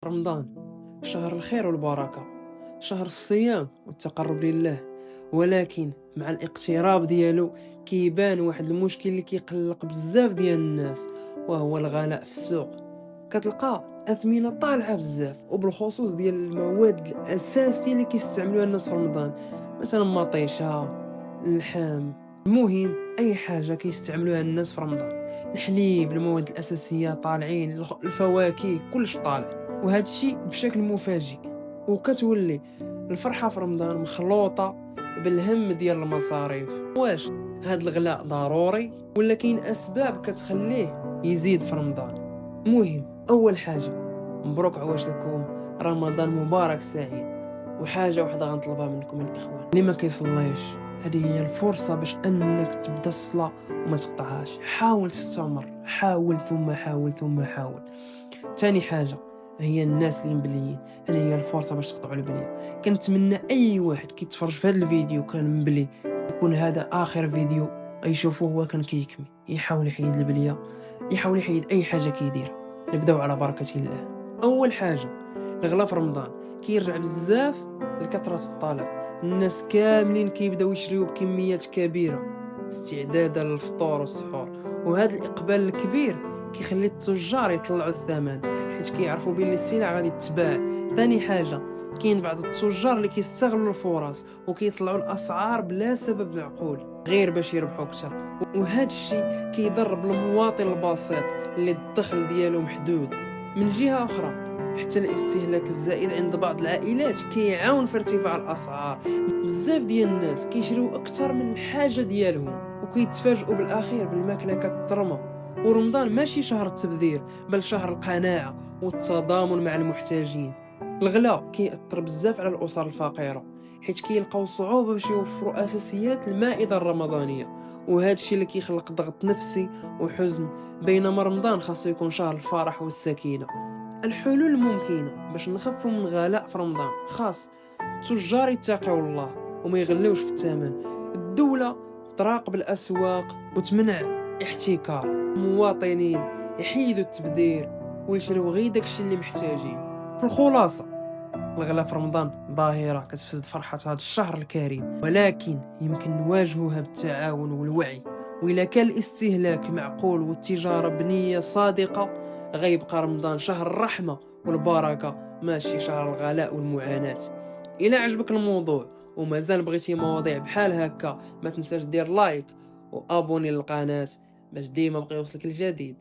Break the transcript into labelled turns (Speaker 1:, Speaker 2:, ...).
Speaker 1: رمضان شهر الخير والبركة، شهر الصيام والتقرب لله. ولكن مع الاقتراب ديالو كيبان واحد المشكل اللي كيقلق بزاف ديال الناس، وهو الغلاء في السوق. كتلقى اثمنه طالعه بزاف، وبالخصوص ديال المواد الاساسيه اللي كيستعملوها الناس في رمضان، مثلا مطيشه، اللحم، المهم اي حاجه كيستعملوها الناس في رمضان. الحليب، المواد الاساسيه طالعين، الفواكه، كلش طالع. وهذا الشيء بشكل مفاجئ، وكتولي الفرحه في رمضان مخلوطه بالهم ديال المصاريف. واش هاد الغلاء ضروري ولا كاين اسباب كتخليه يزيد في رمضان؟ المهم اول حاجه، مبروك عواش لكم، رمضان مبارك سعيد. وحاجه واحده غنطلبها منكم الاخوان، اللي ما كيصليش، هذه هي الفرصه باش انك تبدا الصلاه وما تقطعهاش. حاول تستمر، حاول ثم حاول ثم حاول. ثاني حاجه هي الناس اللي مبليين، هذه هي الفرصه باش تقطعوا البليه. كنتمنى اي واحد كيتفرج في هذا الفيديو كان مبلي يكون هذا اخر فيديو يشوفوه هو كان كيكمي، يحاول يحيد البليه، يحاول يحيد اي حاجه كيديرها. نبداو على بركه الله. اول حاجه، الغلا في رمضان كيرجع بزاف لكثره الطلب. الناس كاملين كيبداو يشريو بكميات كبيره استعدادا للفطور والسحور، وهذا الاقبال الكبير كيخلي التجار يطلعوا الثمن، حيت كيعرفوا بان السلع غادي تتباع. ثاني حاجه، كاين بعض التجار اللي كيستغلوا الفرص وكيطلعوا الاسعار بلا سبب معقول غير باش يربحوا اكثر. وهذا الشيء كيضرب المواطن البسيط اللي الدخل ديالو محدود. من جهه اخرى، حتى الاستهلاك الزائد عند بعض العائلات كيعاون في ارتفاع الاسعار. بزاف ديال الناس كيشريو اكثر من الحاجه ديالهم، وكيتفاجئوا بالاخير بالماكله كترمى. ورمضان ماشي شهر التبذير، بل شهر القناعه والتضامن مع المحتاجين. الغلاء كيأثر بزاف على الاسر الفقيره، حيت كيلقاو صعوبه باش يوفروا اساسيات المائده الرمضانيه، وهذا الشيء اللي كيخلق ضغط نفسي وحزن. بينما رمضان خاصو يكون شهر الفرح والسكينه. الحلول الممكنه باش نخفوا من غلاء في رمضان: خاص التجار يتقوا الله وما يغلوش في الثمن، الدوله تراقب الاسواق وتمنع احتكار، المواطنين يحيدوا التبذير ويشريو غير داكشي اللي محتاجين. في الخلاصه، الغلاء في رمضان ظاهره كتفسد فرحه هذا الشهر الكريم، ولكن يمكن نواجهها بالتعاون والوعي. وإلا كان الاستهلاك معقول والتجاره بنيه صادقه، غيبقى رمضان شهر الرحمه والبركه، ماشي شهر الغلاء والمعاناه. إلا عجبك الموضوع ومازال بغيتي مواضيع بحال هكا، ما تنساش دير لايك وابوني للقناه باش ديما بقى يوصلك الجديد.